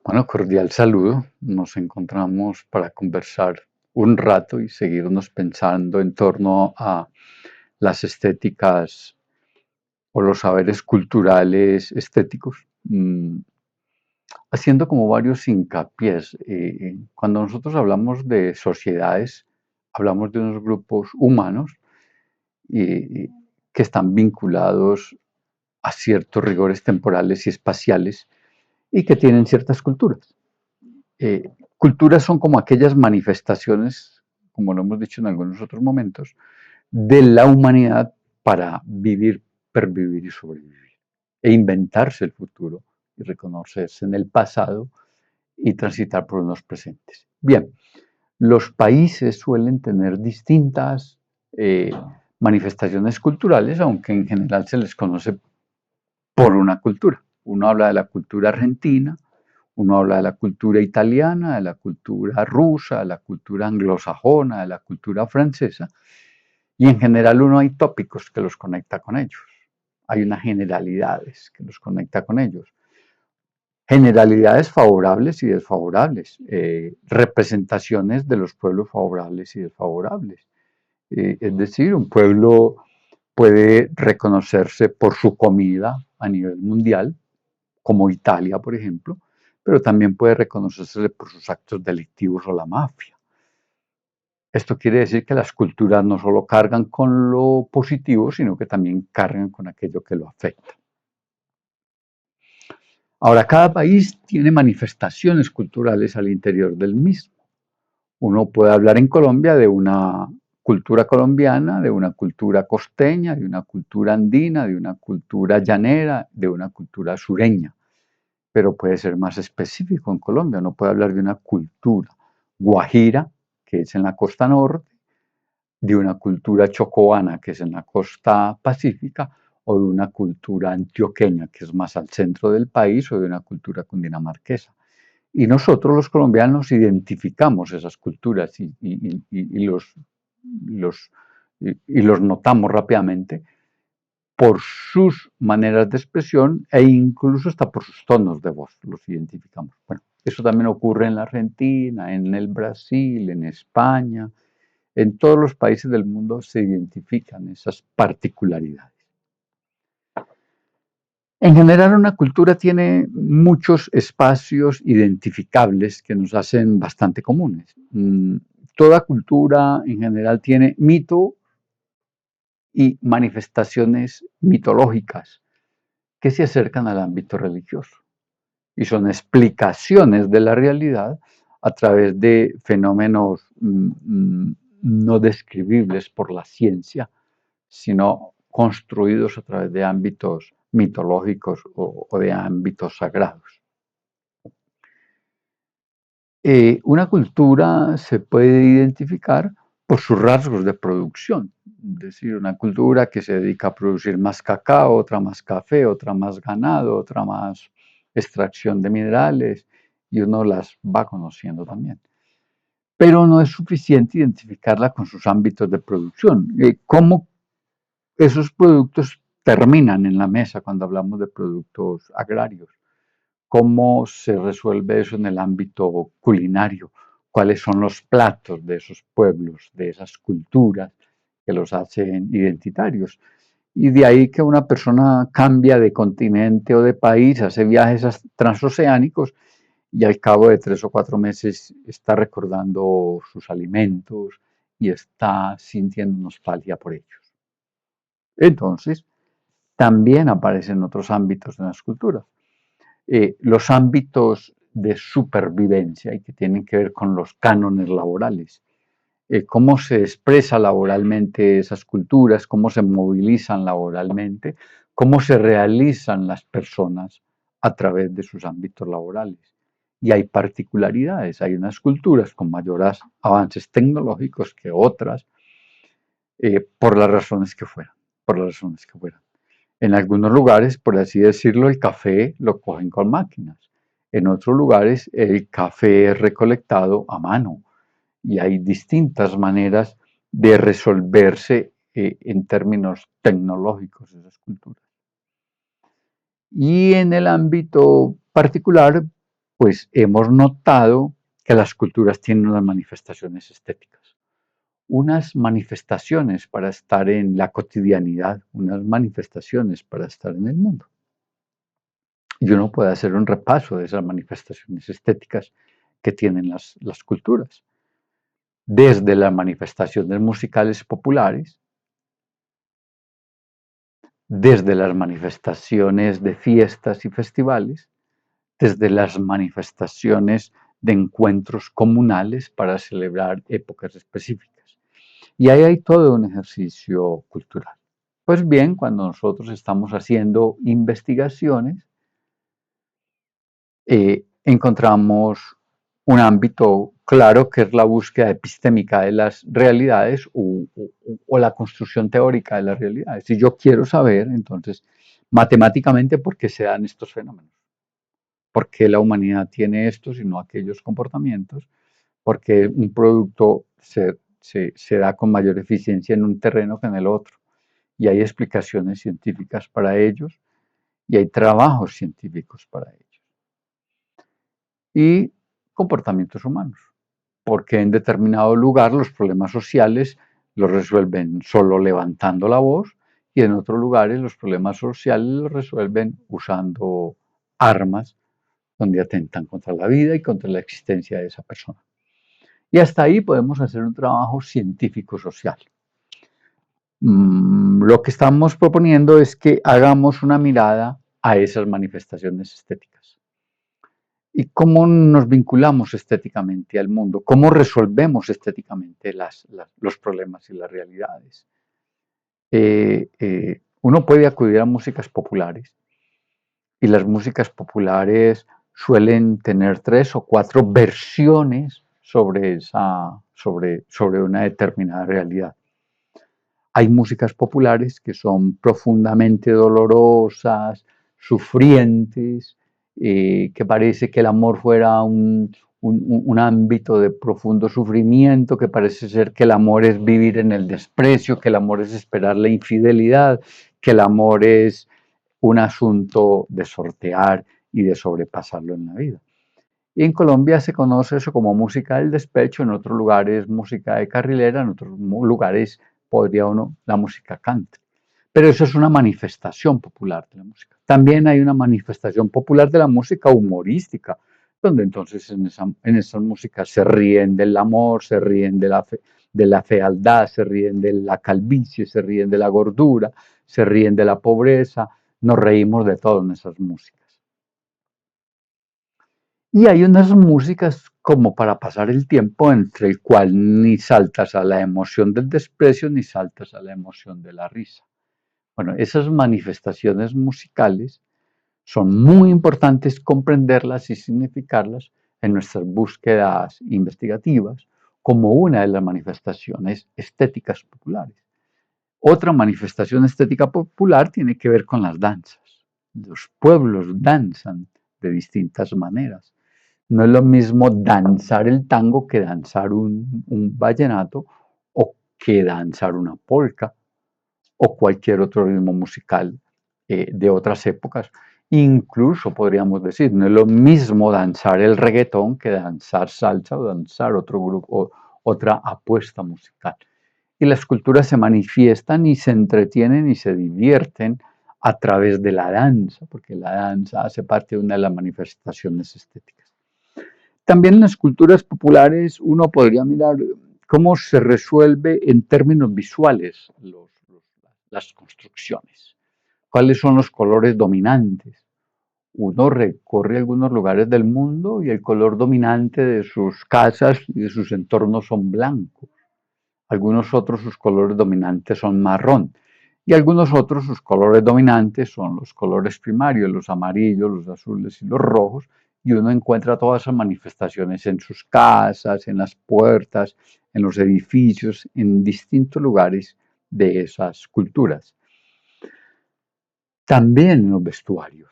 Bueno, cordial saludo. Nos encontramos para conversar un rato y seguirnos pensando en torno a las estéticas o los saberes culturales estéticos, haciendo como varios hincapiés. Cuando nosotros hablamos de sociedades, hablamos de unos grupos humanos eh, que están vinculados a ciertos rigores temporales y espaciales y que tienen ciertas culturas. Culturas son como aquellas manifestaciones, como lo hemos dicho en algunos otros momentos, de la humanidad para vivir, pervivir y sobrevivir, e inventarse el futuro y reconocerse en el pasado y transitar por unos presentes. Bien, los países suelen tener distintas manifestaciones culturales, aunque en general se les conoce por una cultura. Uno habla de la cultura argentina, uno habla de la cultura italiana, de la cultura rusa, de la cultura anglosajona, de la cultura francesa, y en general uno hay tópicos que los conecta con ellos. Hay unas generalidades que los conecta con ellos. Generalidades favorables y desfavorables, representaciones de los pueblos favorables y desfavorables. Es decir, un pueblo puede reconocerse por su comida a nivel mundial, como Italia, por ejemplo, pero también puede reconocerse por sus actos delictivos o la mafia. Esto quiere decir que las culturas no solo cargan con lo positivo, sino que también cargan con aquello que lo afecta. Ahora, cada país tiene manifestaciones culturales al interior del mismo. Uno puede hablar en Colombia de una cultura colombiana, de una cultura costeña, de una cultura andina, de una cultura llanera, de una cultura sureña, pero puede ser más específico en Colombia. Uno puede hablar de una cultura guajira, que es en la costa norte, de una cultura chocobana, que es en la costa pacífica, o de una cultura antioqueña, que es más al centro del país, o de una cultura cundinamarquesa. Y nosotros los colombianos identificamos esas culturas los, los notamos rápidamente por sus maneras de expresión e incluso hasta por sus tonos de voz, los identificamos. Bueno, eso también ocurre en la Argentina, en el Brasil, en España, en todos los países del mundo se identifican esas particularidades. En general, una cultura tiene muchos espacios identificables que nos hacen bastante comunes. Toda cultura en general tiene mito y manifestaciones mitológicas que se acercan al ámbito religioso y son explicaciones de la realidad a través de fenómenos no describibles por la ciencia, sino construidos a través de ámbitos mitológicos o de ámbitos sagrados. Una cultura se puede identificar por sus rasgos de producción, es decir, una cultura que se dedica a producir más cacao, otra más café, otra más ganado, otra más extracción de minerales, y uno las va conociendo también. Pero no es suficiente identificarla con sus ámbitos de producción. ¿Cómo esos productos terminan en la mesa cuando hablamos de productos agrarios? ¿Cómo se resuelve eso en el ámbito culinario? ¿Cuáles son los platos de esos pueblos, de esas culturas que los hacen identitarios? Y de ahí que una persona cambia de continente o de país, hace viajes transoceánicos y al cabo de 3 o 4 meses está recordando sus alimentos y está sintiendo nostalgia por ellos. Entonces, también aparecen otros ámbitos en las culturas. Los ámbitos de supervivencia y que tienen que ver con los cánones laborales. Cómo se expresa laboralmente esas culturas, cómo se movilizan laboralmente, cómo se realizan las personas a través de sus ámbitos laborales. Y hay particularidades, hay unas culturas con mayores avances tecnológicos que otras, por las razones que fueran, por las razones que fueran. En algunos lugares, por así decirlo, el café lo cogen con máquinas. En otros lugares, el café es recolectado a mano y hay distintas maneras de resolverse en términos tecnológicos esas culturas. Y en el ámbito particular, pues hemos notado que las culturas tienen unas manifestaciones estéticas, unas manifestaciones para estar en la cotidianidad, unas manifestaciones para estar en el mundo. Y uno puede hacer un repaso de esas manifestaciones estéticas que tienen las culturas, desde las manifestaciones musicales populares, desde las manifestaciones de fiestas y festivales, desde las manifestaciones de encuentros comunales para celebrar épocas específicas. Y ahí hay todo un ejercicio cultural. Pues bien, cuando nosotros estamos haciendo investigaciones, encontramos un ámbito claro que es la búsqueda epistémica de las realidades o la construcción teórica de las realidades. Si yo quiero saber, entonces, matemáticamente, por qué se dan estos fenómenos, por qué la humanidad tiene estos y no aquellos comportamientos, por qué un producto se da con mayor eficiencia en un terreno que en el otro. Y hay explicaciones científicas para ellos y hay trabajos científicos para ellos. Y comportamientos humanos, porque en determinado lugar los problemas sociales los resuelven solo levantando la voz y en otros lugares los problemas sociales los resuelven usando armas donde atentan contra la vida y contra la existencia de esa persona. Y hasta ahí podemos hacer un trabajo científico-social. Lo que estamos proponiendo es que hagamos una mirada a esas manifestaciones estéticas. ¿Y cómo nos vinculamos estéticamente al mundo? ¿Cómo resolvemos estéticamente los problemas y las realidades? Uno puede acudir a músicas populares y las músicas populares suelen tener 3 o 4 versiones sobre una determinada realidad. Hay músicas populares que son profundamente dolorosas, sufrientes, que parece que el amor fuera un ámbito de profundo sufrimiento, que parece ser que el amor es vivir en el desprecio, que el amor es esperar la infidelidad, que el amor es un asunto de sortear y de sobrepasarlo en la vida. Y en Colombia se conoce eso como música del despecho, en otros lugares música de carrilera, en otros lugares podría uno la música country. Pero eso es una manifestación popular de la música. También hay una manifestación popular de la música humorística, donde entonces en esa música se ríen del amor, se ríen de la fealdad, se ríen de la calvicie, se ríen de la gordura, se ríen de la pobreza, nos reímos de todo en esas músicas. Y hay unas músicas como para pasar el tiempo entre el cual ni saltas a la emoción del desprecio ni saltas a la emoción de la risa. Bueno, esas manifestaciones musicales son muy importantes comprenderlas y significarlas en nuestras búsquedas investigativas como una de las manifestaciones estéticas populares. Otra manifestación estética popular tiene que ver con las danzas. Los pueblos danzan de distintas maneras. No es lo mismo danzar el tango que danzar un vallenato o que danzar una polca o cualquier otro ritmo musical de otras épocas. Incluso podríamos decir, no es lo mismo danzar el reggaetón que danzar salsa o danzar otro grupo o otra apuesta musical. Y las culturas se manifiestan y se entretienen y se divierten a través de la danza, porque la danza hace parte de una de las manifestaciones estéticas. También en las culturas populares uno podría mirar cómo se resuelve en términos visuales las construcciones, cuáles son los colores dominantes. Uno recorre algunos lugares del mundo y el color dominante de sus casas y de sus entornos son blancos. Algunos otros sus colores dominantes son marrón y algunos otros sus colores dominantes son los colores primarios, los amarillos, los azules y los rojos, y uno encuentra todas esas manifestaciones en sus casas, en las puertas, en los edificios, en distintos lugares de esas culturas. También en los vestuarios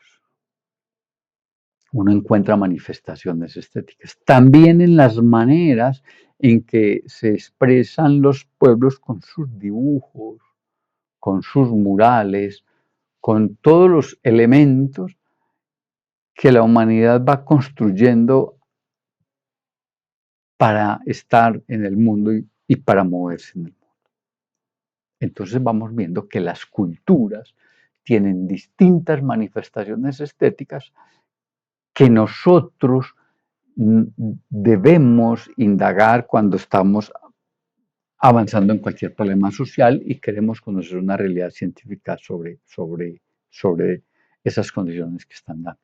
uno encuentra manifestaciones estéticas. También en las maneras en que se expresan los pueblos con sus dibujos, con sus murales, con todos los elementos que la humanidad va construyendo para estar en el mundo y para moverse en el mundo. Entonces vamos viendo que las culturas tienen distintas manifestaciones estéticas que nosotros debemos indagar cuando estamos avanzando en cualquier problema social y queremos conocer una realidad científica sobre esas condiciones que están dando.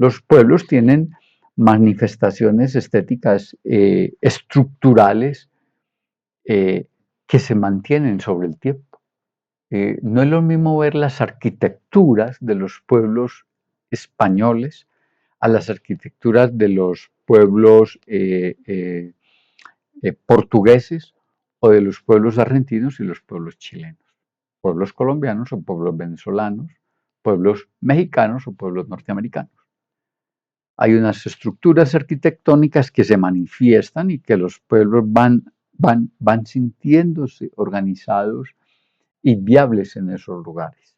Los pueblos tienen manifestaciones estéticas estructurales que se mantienen sobre el tiempo. No es lo mismo ver las arquitecturas de los pueblos españoles a las arquitecturas de los pueblos portugueses o de los pueblos argentinos y los pueblos chilenos, pueblos colombianos o pueblos venezolanos, pueblos mexicanos o pueblos norteamericanos. Hay unas estructuras arquitectónicas que se manifiestan y que los pueblos van sintiéndose organizados y viables en esos lugares.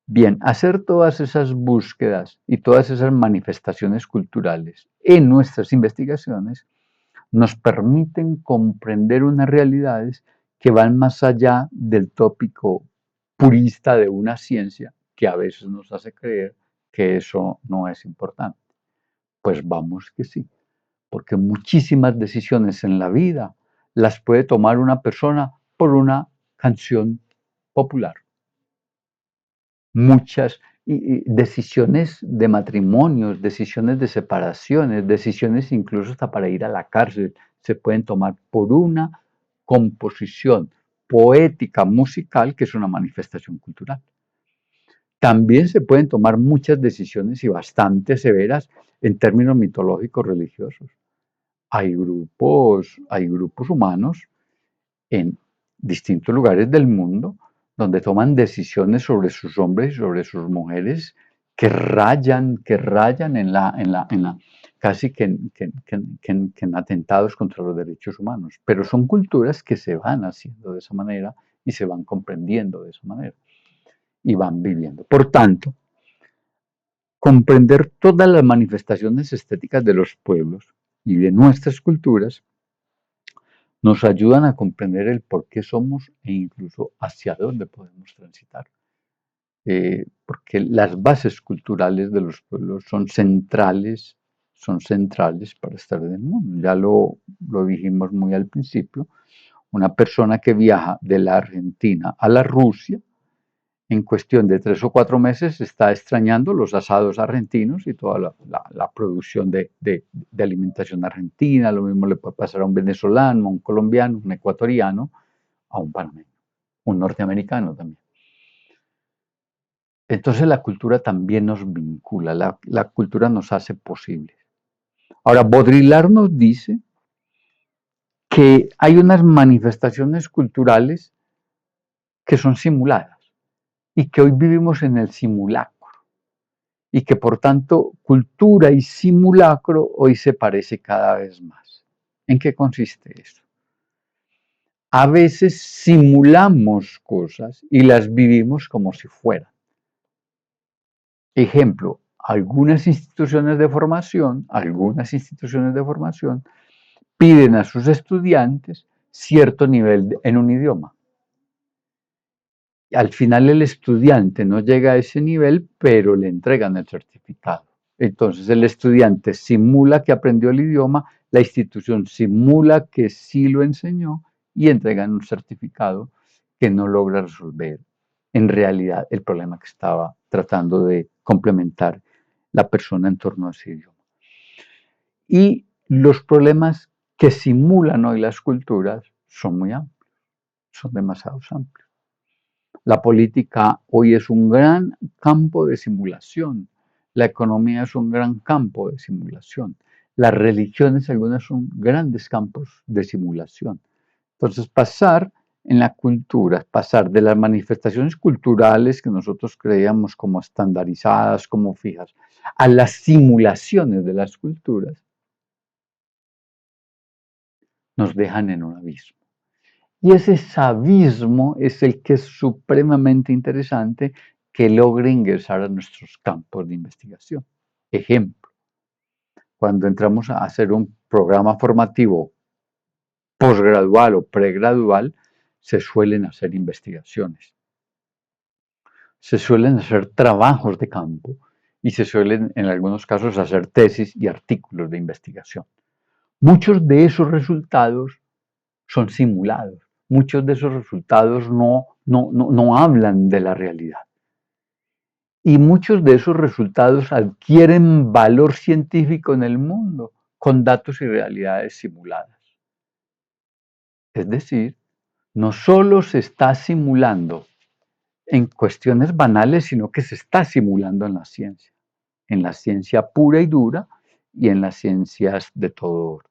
Bien, hacer todas esas búsquedas y todas esas manifestaciones culturales en nuestras investigaciones nos permiten comprender unas realidades que van más allá del tópico purista de una ciencia que a veces nos hace creer que eso no es importante. Pues vamos que sí, porque muchísimas decisiones en la vida las puede tomar una persona por una canción popular. Muchas decisiones de matrimonios, decisiones de separaciones, decisiones incluso hasta para ir a la cárcel, se pueden tomar por una composición poética, musical, que es una manifestación cultural. También se pueden tomar muchas decisiones y bastante severas en términos mitológicos religiosos. Hay grupos humanos en distintos lugares del mundo donde toman decisiones sobre sus hombres y sobre sus mujeres que rayan casi que en atentados contra los derechos humanos. Pero son culturas que se van haciendo de esa manera y se van comprendiendo de esa manera y van viviendo. Por tanto, comprender todas las manifestaciones estéticas de los pueblos y de nuestras culturas nos ayudan a comprender el por qué somos e incluso hacia dónde podemos transitar. Porque las bases culturales de los pueblos son centrales para estar en el mundo. Ya lo dijimos muy al principio, una persona que viaja de la Argentina a la Rusia, en cuestión de 3 o 4 meses está extrañando los asados argentinos y toda la producción de alimentación argentina. Lo mismo le puede pasar a un venezolano, a un colombiano, un ecuatoriano, a un panameño, un norteamericano también. Entonces la cultura también nos vincula, la cultura nos hace posibles. Ahora, Baudrillard nos dice que hay unas manifestaciones culturales que son simuladas y que hoy vivimos en el simulacro y que por tanto cultura y simulacro hoy se parece cada vez más. ¿En qué consiste eso? A veces simulamos cosas y las vivimos como si fueran. Ejemplo, algunas instituciones de formación piden a sus estudiantes cierto nivel en un idioma. Al final el estudiante no llega a ese nivel, pero le entregan el certificado. Entonces el estudiante simula que aprendió el idioma, la institución simula que sí lo enseñó y entregan un certificado que no logra resolver en realidad el problema que estaba tratando de complementar la persona en torno a ese idioma. Y los problemas que simulan hoy las culturas son muy amplios, son demasiado amplios. La política hoy es un gran campo de simulación, la economía es un gran campo de simulación, las religiones algunas son grandes campos de simulación. Entonces pasar en la cultura, pasar de las manifestaciones culturales que nosotros creíamos como estandarizadas, como fijas, a las simulaciones de las culturas, nos dejan en un abismo. Y ese abismo es el que es supremamente interesante que logre ingresar a nuestros campos de investigación. Ejemplo, cuando entramos a hacer un programa formativo posgradual o pregradual, se suelen hacer investigaciones, se suelen hacer trabajos de campo y se suelen, en algunos casos, hacer tesis y artículos de investigación. Muchos de esos resultados son simulados, muchos de esos resultados no hablan de la realidad. Y muchos de esos resultados adquieren valor científico en el mundo con datos y realidades simuladas. Es decir, no solo se está simulando en cuestiones banales, sino que se está simulando en la ciencia pura y dura y en las ciencias de todo orden.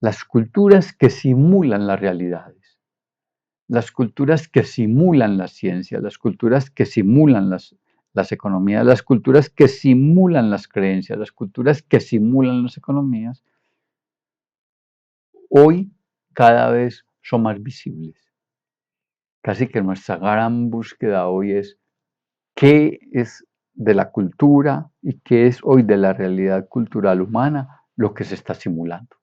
Las culturas que simulan las realidades, las culturas que simulan la ciencia, las culturas que simulan las economías, las culturas que simulan las creencias, las culturas que simulan las economías, hoy cada vez son más visibles. Casi que nuestra gran búsqueda hoy es qué es de la cultura y qué es hoy de la realidad cultural humana lo que se está simulando.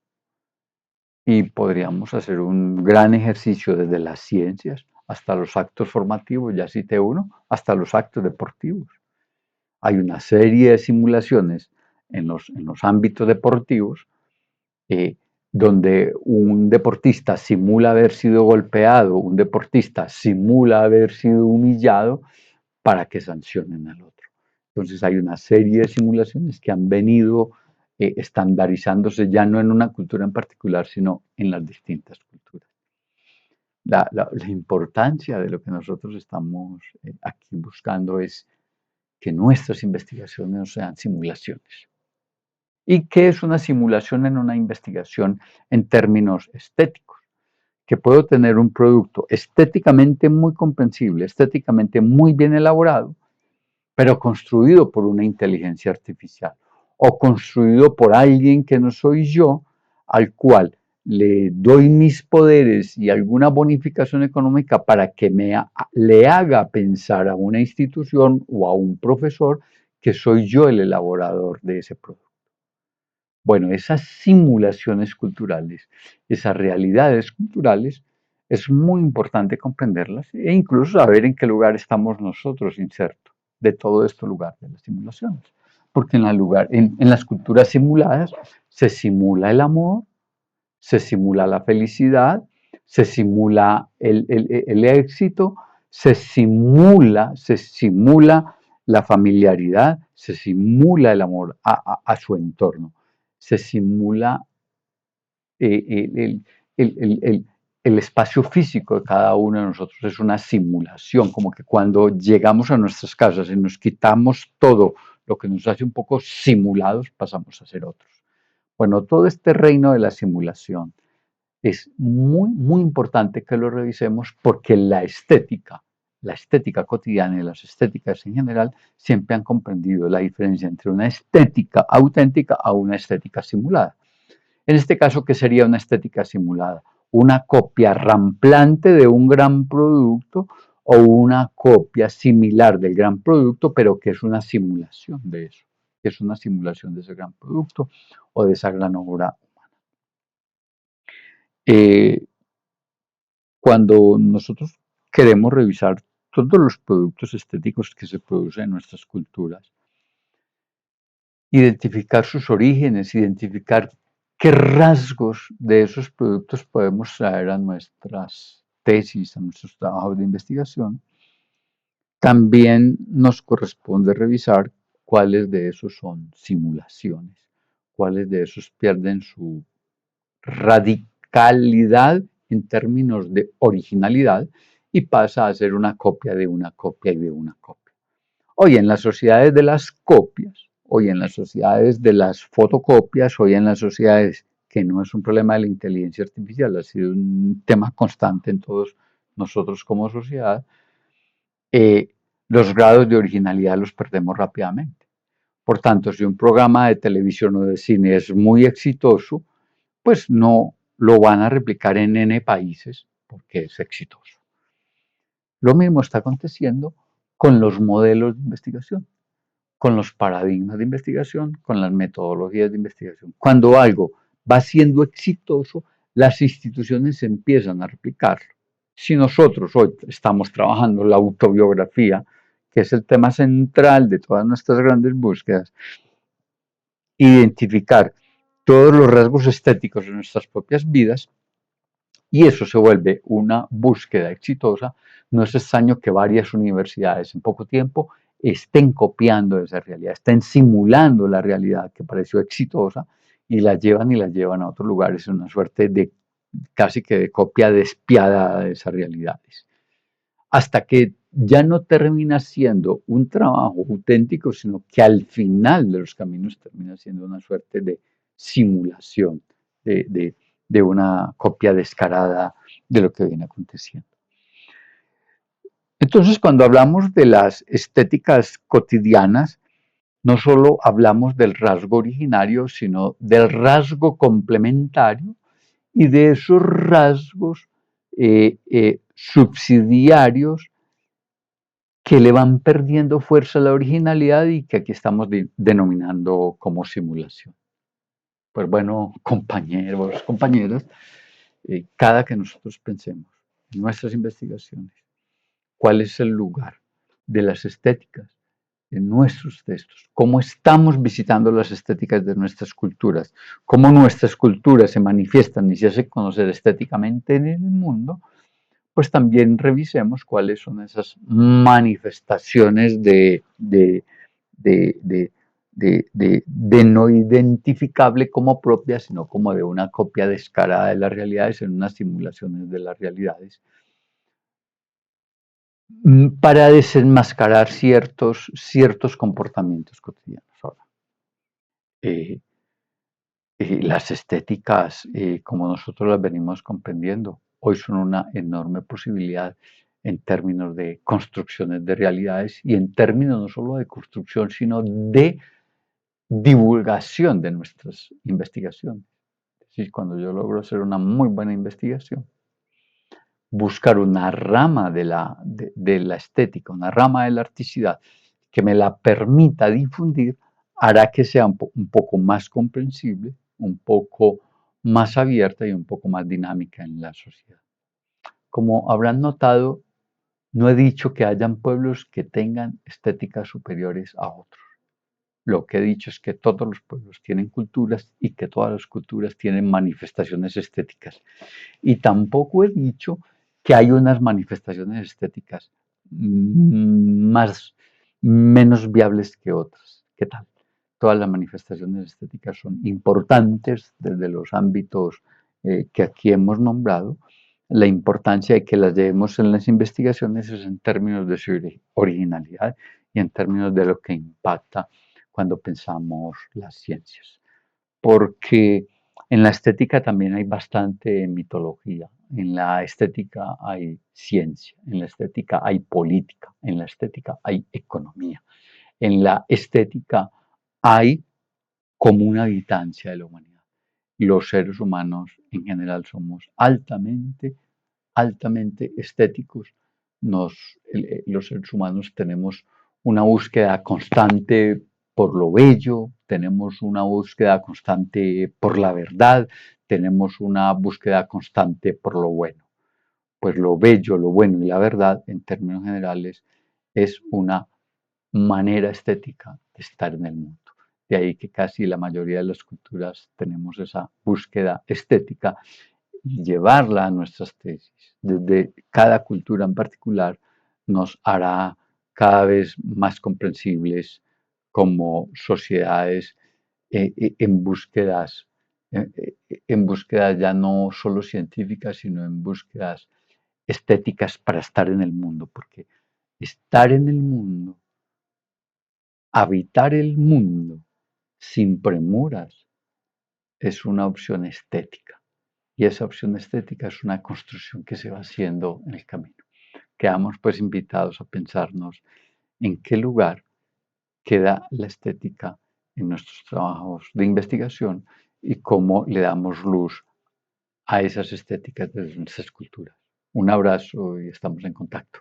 Y podríamos hacer un gran ejercicio desde las ciencias hasta los actos formativos, ya cité uno, hasta los actos deportivos. Hay una serie de simulaciones en los ámbitos deportivos donde un deportista simula haber sido golpeado, un deportista simula haber sido humillado para que sancionen al otro. Entonces hay una serie de simulaciones que han venido estandarizándose ya no en una cultura en particular, sino en las distintas culturas. La importancia de lo que nosotros estamos aquí buscando es que nuestras investigaciones no sean simulaciones. ¿Y qué es una simulación en una investigación en términos estéticos? Que puedo tener un producto estéticamente muy comprensible, estéticamente muy bien elaborado, pero construido por una inteligencia artificial o construido por alguien que no soy yo, al cual le doy mis poderes y alguna bonificación económica para que le haga pensar a una institución o a un profesor que soy yo el elaborador de ese producto. Bueno, esas simulaciones culturales, esas realidades culturales, es muy importante comprenderlas e incluso saber en qué lugar estamos nosotros insertos de todo este lugar de las simulaciones. Porque en las culturas simuladas se simula el amor, se simula la felicidad, se simula el éxito, se simula la familiaridad, se simula el amor a su entorno, se simula el, el espacio físico de cada uno de nosotros, es una simulación, como que cuando llegamos a nuestras casas y nos quitamos todo lo que nos hace un poco simulados, pasamos a ser otros. Bueno, todo este reino de la simulación es muy importante que lo revisemos porque la estética cotidiana y las estéticas en general siempre han comprendido la diferencia entre una estética auténtica a una estética simulada. En este caso, ¿qué sería una estética simulada? Una copia ramplante de un gran producto o una copia similar del gran producto, pero que es una simulación de eso, que es una simulación de ese gran producto o de esa gran obra. Eh, Cuando nosotros queremos revisar todos los productos estéticos que se producen en nuestras culturas, identificar sus orígenes, identificar qué rasgos de esos productos podemos traer a nuestras tesis, a nuestros trabajos de investigación, también nos corresponde revisar cuáles de esos son simulaciones, cuáles de esos pierden su radicalidad en términos de originalidad y pasa a ser una copia de una copia y de una copia. Hoy en las sociedades de las copias, hoy en las sociedades de las fotocopias, hoy en las sociedades que no es un problema de la inteligencia artificial, ha sido un tema constante en todos nosotros como sociedad, los grados de originalidad los perdemos rápidamente. Por tanto, si un programa de televisión o de cine es muy exitoso, pues no lo van a replicar en N países porque es exitoso. Lo mismo está aconteciendo con los modelos de investigación. con los paradigmas de investigación, con las metodologías de investigación. Cuando algo va siendo exitoso, las instituciones empiezan a replicarlo. Si nosotros hoy estamos trabajando la autobiografía, que es el tema central de todas nuestras grandes búsquedas, identificar todos los rasgos estéticos de nuestras propias vidas, y eso se vuelve una búsqueda exitosa, no es extraño que varias universidades en poco tiempo estén copiando esa realidad, estén simulando la realidad que pareció exitosa y la llevan a otros lugares en una suerte de casi que de copia despiadada de esas realidades. Hasta que ya no termina siendo un trabajo auténtico, sino que al final de los caminos termina siendo una suerte de simulación, de, de, de una copia descarada de lo que viene aconteciendo. Entonces, cuando hablamos de las estéticas cotidianas, no solo hablamos del rasgo originario, sino del rasgo complementario y de esos rasgos subsidiarios que le van perdiendo fuerza a la originalidad y que aquí estamos denominando como simulación. Pues bueno, compañeros, compañeras, cada que nosotros pensemos en nuestras investigaciones, cuál es el lugar de las estéticas en nuestros textos, cómo estamos visitando las estéticas de nuestras culturas, cómo nuestras culturas se manifiestan y se hacen conocer estéticamente en el mundo, pues también revisemos cuáles son esas manifestaciones de no identificable como propia, sino como de una copia descarada de las realidades en unas simulaciones de las realidades, para desenmascarar ciertos comportamientos cotidianos. Ahora, eh, las estéticas, como nosotros las venimos comprendiendo, hoy son una enorme posibilidad en términos de construcciones de realidades y en términos no solo de construcción, sino de divulgación de nuestras investigaciones. Es decir, cuando yo logro hacer una muy buena investigación, buscar una rama de la estética, una rama de la articidad que me la permita difundir, hará que sea un poco más comprensible, un poco más abierta y un poco más dinámica en la sociedad. Como habrán notado, no he dicho que hayan pueblos que tengan estéticas superiores a otros. Lo que he dicho es que todos los pueblos tienen culturas y que todas las culturas tienen manifestaciones estéticas. Y tampoco he dicho que hay unas manifestaciones estéticas menos viables que otras. ¿Qué tal? Todas las manifestaciones estéticas son importantes desde los ámbitos que aquí hemos nombrado. La importancia de que las llevemos en las investigaciones es en términos de su originalidad y en términos de lo que impacta cuando pensamos las ciencias. Porque en la estética también hay bastante mitología, en la estética hay ciencia, en la estética hay política, en la estética hay economía, en la estética hay como una habitancia de la humanidad. Los seres humanos en general somos altamente estéticos. Los seres humanos tenemos una búsqueda constante por lo bello, tenemos una búsqueda constante por la verdad, tenemos una búsqueda constante por lo bueno. Pues lo bello, lo bueno y la verdad, en términos generales, es una manera estética de estar en el mundo. De ahí que casi la mayoría de las culturas tenemos esa búsqueda estética y llevarla a nuestras tesis desde cada cultura en particular nos hará cada vez más comprensibles como sociedades eh, en búsquedas ya no solo científicas, sino en búsquedas estéticas para estar en el mundo, porque estar en el mundo, habitar el mundo sin premuras, es una opción estética. Y esa opción estética es una construcción que se va haciendo en el camino. Quedamos pues invitados a pensarnos en qué lugar queda la estética en nuestros trabajos de investigación y cómo le damos luz a esas estéticas de nuestras culturas. Un abrazo y estamos en contacto.